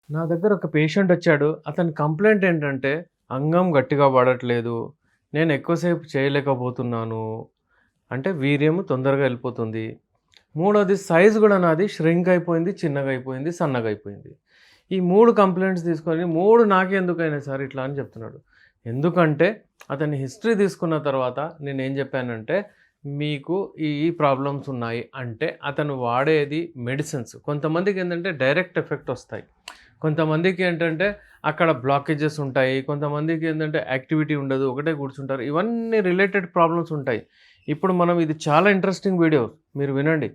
నా దగ్గర ఒక పేషెంట్ వచ్చాడు. అతని కంప్లెయింట్ ఏంటంటే, అంగం గట్టిగా పడట్లేదు. నేను ఎక్కువసేపు చేయలేకపోతున్నాను. అంటే వీర్యం తొందరగా ఎళ్ళిపోతుంది. మూడోది సైజ్ గూడా నాది ష్రింక్ అయిపోయింది, చిన్నగా అయిపోయింది, సన్నగా అయిపోయింది. ఈ 3 కంప్లెయింట్స్ తీసుకొని 3 నాకే ఎందుకయినాయి సార్ ఇట్లా అని చెప్తున్నాడు. ఎందుకంటే అతని హిస్టరీ తీసుకున్న తర్వాత నేనేం చెప్పానంటే, మీకు ఈ ప్రాబ్లమ్స్ ఉన్నాయి అంటే అతను వాడేది మెడిసిన్స్. కొంతమందికేంటంటే డైరెక్ట్ ఎఫెక్ట్ ఒస్తాయి. కొంతమందికి ఏంటంటే అక్కడ బ్లాకేజెస్ ఉంటాయి. కొంతమందికి ఏంటంటే యాక్టివిటీ ఉండదు. ఒకటే కూర్చుంటారు. ఇవన్నీ రిలేటెడ్ ప్రాబ్లమ్స్ ఉంటాయి. ఇప్పుడు మనం ఇది చాలా ఇంట్రెస్టింగ్ వీడియో. మీరు వినండి.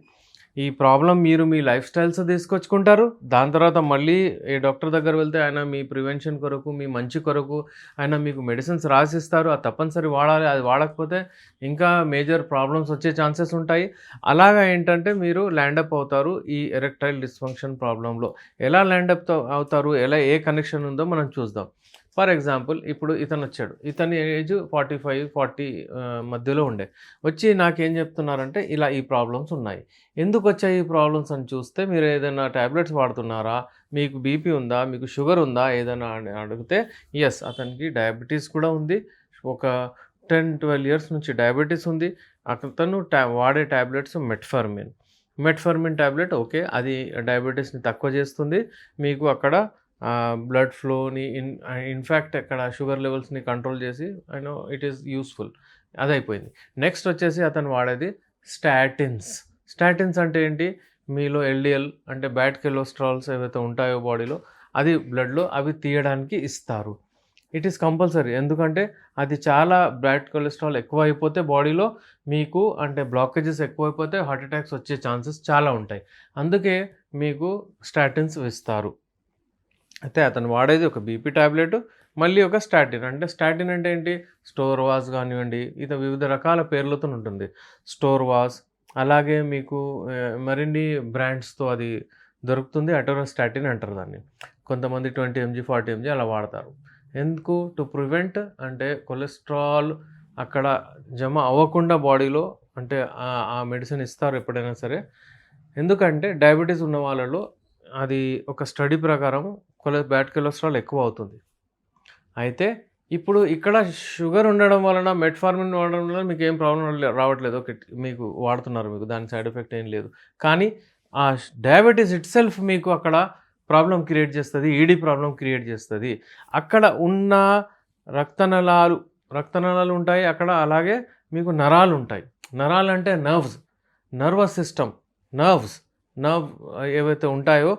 ఈ ప్రాబ్లమ్ మీరు మీ లైఫ్ స్టైల్స్ తీసుకొచ్చుకుంటారు. దాని తర్వాత మళ్ళీ ఏ డాక్టర్ దగ్గర వెళ్తే ఆయన మీ ప్రివెన్షన్ కొరకు, మీ మంచి కొరకు ఆయన మీకు మెడిసిన్స్ రాసిస్తారు. అది తప్పనిసరి వాడాలి. అది వాడకపోతే ఇంకా మేజర్ ప్రాబ్లమ్స్ వచ్చే ఛాన్సెస్ ఉంటాయి. అలాగా ఏంటంటే మీరు ల్యాండ్ అప్ అవుతారు ఈ ఎరెక్టైల్ డిస్‌ఫంక్షన్ ప్రాబ్లమ్‌లో. ఎలా ల్యాండ్ అప్ అవుతారు? ఎలా ఏ కనెక్షన్ ఉందో మనం చూద్దాం. ఫర్ ఎగ్జాంపుల్ ఇప్పుడు ఇతనొచ్చాడు. ఇతని ఏజ్ 45, 40 మధ్యలో ఉండే. వచ్చి నాకేం చెప్తున్నారంటే ఇలా ఈ ప్రాబ్లమ్స్ ఉన్నాయి. ఎందుకొచ్చాయి ఈ ప్రాబ్లమ్స్ అని చూస్తే మీరు ఏదైనా టాబ్లెట్స్ వాడుతున్నారా? మీకు బీపీ ఉందా? మీకు షుగర్ ఉందా? ఏదైనా అని అడిగితే యెస్ అతనికి డయాబెటిస్ కూడా ఉంది. ఒక 10, 12 ఇయర్స్ నుంచి డయాబెటిస్ ఉంది. అతను వాడే tablets metformin. Metformin tablet okay. అది డయాబెటిస్‌ని తక్కువ చేస్తుంది. మీకు అక్కడ బ్లడ్ ఫ్లోని ఇన్‌ఫాక్ట్ అక్కడ షుగర్ లెవెల్స్‌ని కంట్రోల్ చేసి I know it is useful. అదయిపోయింది. నెక్స్ట్ వచ్చేసి అతను వాడేది స్టాటిన్స్. స్టాటిన్స్ అంటే ఏంటి? మీలో ఎల్‌డీఎల్ అంటే బ్యాడ్ కొలెస్ట్రాల్స్ ఏవైతే ఉంటాయో బాడీలో అది బ్లడ్‌లో అవి తీయడానికి ఇస్తారు. It is compulsory. ఎందుకంటే అది చాలా బ్యాడ్ కొలెస్ట్రాల్ ఎక్కువైపోతే బాడీలో మీకు అంటే బ్లాకేజెస్ ఎక్కువైపోతే హార్ట్ అటాక్స్ వచ్చే ఛాన్సెస్ చాలా ఉంటాయి. అందుకే మీకు స్టాటిన్స్ ఇస్తారు. అయితే అతను వాడేది ఒక బీపీ టాబ్లెటు, మళ్ళీ ఒక స్టాటిన్. అంటే స్టాటిన్ అంటే ఏంటి? స్టోర్వాస్ గానివ్వండి, ఇది వివిధ రకాల పేర్లతోనుంటుంది. స్టోర్వాస్ అలాగే మీకు మరిన్ని బ్రాండ్స్‌తో అది దొరుకుతుంది. అటోరాస్టాటిన్ అంటారు దాన్ని. కొంతమంది 20 ఎంజీ, 40 ఎంజీ అలా వాడతారు. ఎందుకు? టు ప్రివెంట్ అంటే కొలెస్ట్రాల్ అక్కడ జమ అవ్వకుండా బాడీలో అంటే ఆ మెడిసిన్ ఇస్తారు ఎప్పుడైనా సరే. ఎందుకంటే డయాబెటిస్ ఉన్న వాళ్ళలో అది ఒక స్టడీ ప్రకారం బ్యాడ్ కొలెస్ట్రాల్ ఎక్కువవుతుంది. అయితే ఇప్పుడు ఇక్కడ షుగర్ ఉండడం వలన మెట్ఫార్మిన్ వాడడం వలన మీకేం ప్రాబ్లమ్ రావట్లేదు. ఓకే. మీకు వాడుతున్నారు మీకు దాని సైడ్ ఎఫెక్ట్ ఏం లేదు. కానీ ఆ డయాబెటిస్ ఇట్‌సెల్ఫ్ మీకు అక్కడ ప్రాబ్లమ్ క్రియేట్ చేస్తది. ఈడీ ప్రాబ్లమ్ క్రియేట్ చేస్తది. అక్కడ ఉన్న రక్తనాళాలు, రక్తనాళాలుంటాయి అక్కడ. అలాగే మీకు నరాలుంటాయి. నరాలంటే nerves. Nervous system, nerves, nerve ఏవైతే ఉంటాయో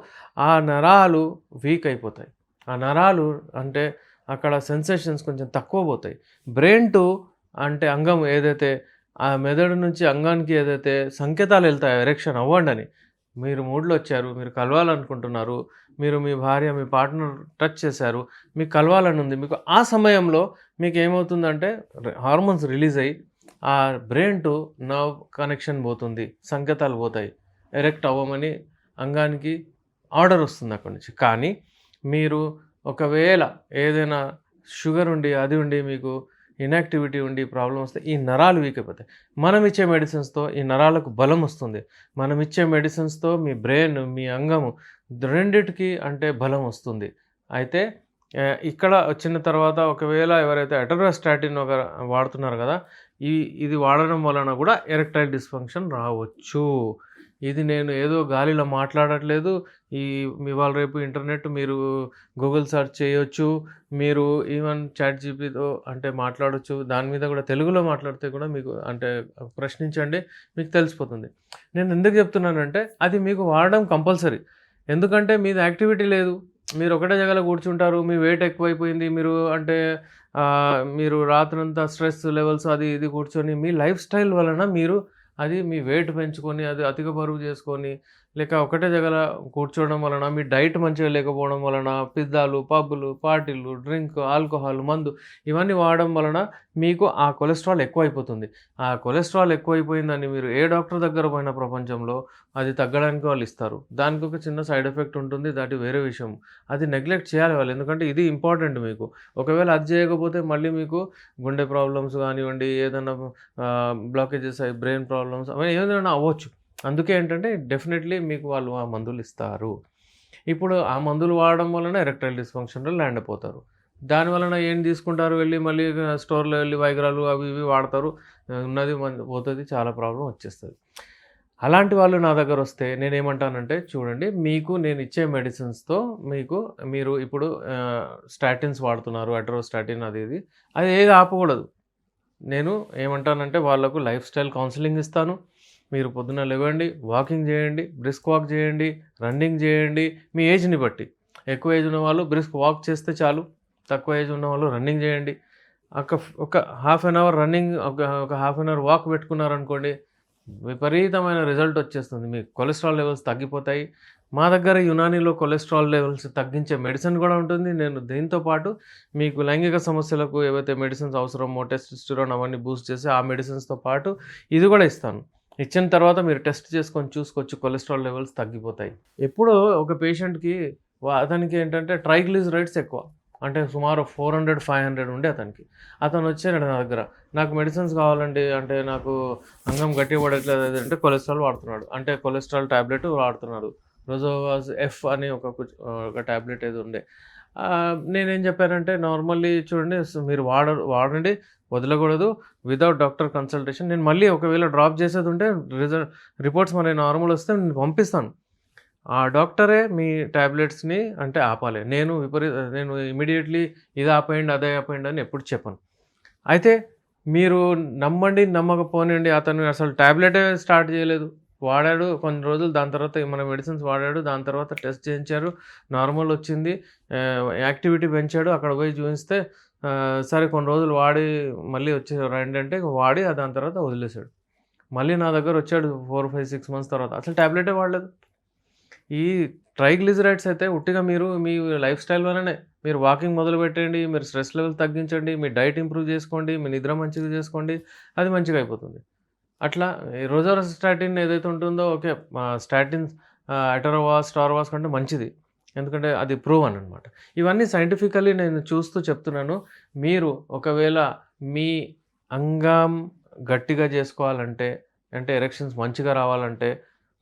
ఆ నరాలు వీక్ అయిపోతాయి. ఆ నరాలు అంటే అక్కడ సెన్సేషన్స్ కొంచెం తక్కువ పోతాయి. బ్రెయిన్ టు అంటే అంగం ఏదైతే ఆ మెదడు నుంచి అంగానికి ఏదైతే సంకేతాలు ఎళ్తాయో ఎరెక్షన్ అవ్వండని. మీరు మూడ్‌లో వచ్చారు, మీరు కలవాలనుకుంటున్నారు, మీరు మీ భార్య, మీ పార్ట్నర్ టచ్ చేశారు, మీకు కలవాలని ఉంది. మీకు ఆ సమయంలో మీకేమవుతుందంటే హార్మోన్స్ రిలీజ్ అయ్యి ఆ బ్రెయిన్ టు నర్వ్ కనెక్షన్ పోతుంది. సంకేతాలు పోతాయి. ఎరెక్ట్ అవ్వమని అంగానికి ఆర్డర్ వస్తుంది అక్కడి నుంచి. కానీ మీరు ఒకవేళ ఏదైనా షుగర్ ఉండి, అది ఉండి మీకు ఇన్‌యాక్టివిటీ ఉండి ప్రాబ్లమ్ వస్తే ఈ నరాలు వీక్ అయిపోతాయి. మనం ఇచ్చే మెడిసిన్స్‌తో ఈ నరాలకు బలం వస్తుంది. మనం ఇచ్చే మెడిసిన్స్‌తో మీ బ్రెయిన్, మీ అంగము రెండిటికి అంటే బలం వస్తుంది. అయితే ఇక్కడ వచ్చిన తర్వాత ఒకవేళ ఎవరైతే అటోరాస్టాటిన్ వాడుతున్నారు కదా! ఇది వాడడం వలన కూడా ఎరెక్టైల్ డిస్‌ఫంక్షన్ రావచ్చు. ఇది నేను ఏదో గాలిలో మాట్లాడట్లేదు. ఈ ఇవాళ రేపు ఇంటర్నెట్ మీరు గూగుల్ సెర్చ్ చేయొచ్చు. మీరు ఈవెన్ చాట్‌జీపీటీతో అంటే మాట్లాడొచ్చు. దాని మీద కూడా తెలుగులో మాట్లాడితే కూడా మీకు అంటే ప్రశ్నించండి. మీకు తెలిసిపోతుంది. నేను ఎందుకు చెప్తున్నానంటే అది మీకు వాడడం కంపల్సరీ. ఎందుకంటే మీది యాక్టివిటీ లేదు. మీరు ఒకటే జగల కూర్చుంటారు. మీ వెయిట్ ఎక్కువైపోయింది. మీరు అంటే మీరు రాత్రంతా స్ట్రెస్ లెవెల్స్ అది ఇది కూర్చొని మీ లైఫ్ స్టైల్ వలన మీరు అది మీ వెయిట్ పెంచుకొని, అది అధిక బరువు చేసుకొని, లేక ఒకటే జగల కూర్చోవడం వలన, మీ డైట్ మంచిగా లేకపోవడం వలన, పిజ్జాలు, పబ్బులు, పార్టీలు, డ్రింక్, ఆల్కహాల్, మందు ఇవన్నీ వాడడం వలన మీకు ఆ కొలెస్ట్రాల్ ఎక్కువైపోతుంది. ఆ కొలెస్ట్రాల్ ఎక్కువైపోయిందని మీరు ఏ డాక్టర్ దగ్గర పోయినా ప్రపంచంలో అది తగ్గడానికి వాళ్ళు ఇస్తారు. దానికి ఒక చిన్న సైడ్ ఎఫెక్ట్ ఉంటుంది. దట్ వేరే విషయం. అది నెగ్లెక్ట్ చేయాలి వాళ్ళు. ఎందుకంటే ఇది ఇంపార్టెంట్ మీకు. ఒకవేళ అది చేయకపోతే మళ్ళీ మీకు గుండె ప్రాబ్లమ్స్ కానివ్వండి, ఏదైనా బ్లాకేజెస్ అయ్యి బ్రెయిన్ ప్రాబ్లమ్స్ అవి ఏదైనా అవ్వచ్చు. అందుకే ఏంటంటే డెఫినెట్‌లీ మీకు వాళ్ళు ఆ మందులిస్తారు. ఇప్పుడు ఆ మందులు వాడడం వలన ఎరెక్టైల్ డిస్‌ఫంక్షన్‌లో ల్యాండ్ అయిపోతారు. దాని వలన ఏం తీసుకుంటారు వెళ్లి మళ్ళీ స్టోర్‌లో వెళ్లి వైగ్రాలు అవి ఇవి వాడతారు. ఉన్నది పోతది. చాలా ప్రాబ్లమ్ వచ్చేస్తది. అలాంటి వాళ్ళు నా దగ్గరొస్తే నేనేమంటానంటే చూడండి మీకు నేనిచ్చే మెడిసిన్స్‌తో మీకు మీరు ఇప్పుడు స్టాటిన్స్ వాడుతున్నారు. అటరోస్టాటిన్ అది ఇది. అది ఏది ఆపకూడదు. నేను ఏమంటానంటే వాళ్ళకు లైఫ్ స్టైల్ కౌన్సెలింగ్ ఇస్తాను. మీరు పొద్దున్న లెగండి, వాకింగ్ చేయండి, బ్రిస్క్ వాక్ చేయండి, రన్నింగ్ చేయండి. మీ ఏజ్‌ని బట్టి. ఎక్కువ ఏజ్ ఉన్నవాళ్ళు బ్రిస్క్ వాక్ చేస్తే చాలు. తక్కువ ఏజ్ ఉన్నవాళ్ళు రన్నింగ్ చేయండి. ఒక హాఫ్ అన్ అవర్ రన్నింగ్ ఒక హాఫ్ అన్ అవర్ వాక్ పెట్టుకున్నారనుకోండి, విపరీతమైన రిజల్ట్ వచ్చేస్తుంది. మీ కొలెస్ట్రాల్ లెవెల్స్ తగ్గిపోతాయి. మా దగ్గర యునానీలో కొలెస్ట్రాల్ లెవెల్స్ తగ్గించే మెడిసిన్ గూడా ఉంటుంది. నేను దీంతో పాటు మీకు లైంగిక సమస్యలకు ఏవైతే మెడిసిన్స్ అవసరమో టెస్టోస్టెరాన్ అవన్నీ బూస్ట్ చేసి ఆ మెడిసిన్స్‌తో పాటు ఇది గూడా ఇస్తాను. ఇచ్చిన తర్వాత మీరు టెస్ట్ చేసుకొని చూసుకోవచ్చు కొలెస్ట్రాల్ లెవెల్స్ తగ్గిపోతాయి. ఎప్పుడూ ఒక పేషెంట్‌కి అతనికి ఏంటంటే ట్రైగ్లిజరైడ్స్ ఎక్కువ. అంటే సుమారు 400, 500 ఉండే అతనికి. అతనొచ్చాడు నా దగ్గర. నాకు మెడిసిన్స్ కావాలండి. అంటే నాకు అంగం గట్టిగా పడట్లేదు అది అంటే కొలెస్ట్రాల్ వాడుతున్నాడు. అంటే కొలెస్ట్రాల్ టాబ్లెట్ వాడుతున్నాడు. రోజోవాస్ ఎఫ్ అని ఒక టాబ్లెట్ ఏదో ఉండే. నేనేం చెప్పానంటే నార్మల్లీ చూడండి మీరు వాడండి వదలకూడదు. వితౌట్ డాక్టర్ కన్సల్టేషన్ నేను మళ్ళీ ఒకవేళ డ్రాప్ చేసేదుంటే రిపోర్ట్స్ మనకి నార్మల్ వస్తే నేను పంపిస్తాను. ఆ డాక్టరే మీ టాబ్లెట్స్‌ని అంటే ఆపాలి. నేను ఇమ్మీడియేట్‌లీ ఇది ఆపేయండి, అదే ఆపేయండి అని ఎప్పుడు చెప్పను. అయితే మీరు నమ్మండి, నమ్మకపోనియండి అతను అసలు టాబ్లెటే స్టార్ట్ చేయలేదు. వాడాడు కొన్ని రోజులు దాని తర్వాత మన మెడిసిన్స్ వాడాడు. దాని తర్వాత టెస్ట్ చేయించారు. నార్మల్ వచ్చింది. యాక్టివిటీ పెంచాడు. అక్కడ పోయి చూయిస్తే సరే కొన్ని రోజులు వాడి మళ్ళీ వచ్చి రండి అంటే వాడి దాని తర్వాత వదిలేసాడు. మళ్ళీ నా దగ్గరొచ్చాడు 4, 5, 6 మంత్స్ తర్వాత. అసలు టాబ్లెటే వాడలేదు. ఈ ట్రైగ్లిజరైడ్స్ అయితే ఉట్టిగా మీరు మీ లైఫ్ స్టైల్ వల్లనే మీరు వాకింగ్ మొదలుపెట్టండి, మీరు స్ట్రెస్ లెవెల్ తగ్గించండి, మీ డైట్ ఇంప్రూవ్ చేసుకోండి, మీ నిద్ర మంచిగా చేసుకోండి, అది మంచిగా అయిపోతుంది. అట్లా ఈ రోజోస్టాటిన్ ఏదైతే ఉంటుందో ఓకే. స్టాటిన్స్ అటరోవాస్, స్టార్వాస్ కంటే మంచిది. ఎందుకంటే అది ప్రూవన్ అనమాట. ఇవన్నీ సైంటిఫికల్లీ నేను చూస్తూ చెప్తున్నాను. మీరు ఒకవేళ మీ అంగం గట్టిగా చేసుకోవాలంటే, అంటే ఎరెక్షన్స్ మంచిగా రావాలంటే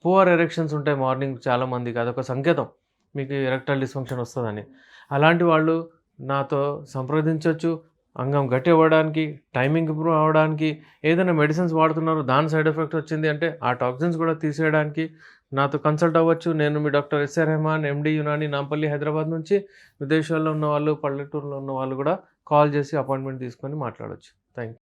పువర్ ఎరెక్షన్స్ ఉంటాయి మార్నింగ్ చాలామందికి. అదొక సంకేతం. మీకు ఎరెక్టైల్ డిస్‌ఫంక్షన్ వస్తదని. అలాంటి వాళ్ళు నాతో సంప్రదించొచ్చు. అంగం గట్టి అవ్వడానికి, టైమింగ్ ఇంప్రూవ్ అవ్వడానికి, ఏదైనా మెడిసిన్స్ వాడుతున్నారు దాని సైడ్ ఎఫెక్ట్ వచ్చింది అంటే ఆ టాక్సిన్స్ కూడా తీసేయడానికి నాతో కన్సల్ట్ అవ్వచ్చు. నేను మీ doctor SR Rehman, MD Unani, Nampally, Hyderabad నుంచి. విదేశాల్లో ఉన్నవాళ్ళు, పల్లెటూరులో ఉన్నవాళ్ళు కూడా కాల్ చేసి అపాయింట్మెంట్ తీసుకొని మాట్లాడొచ్చు. Thank you.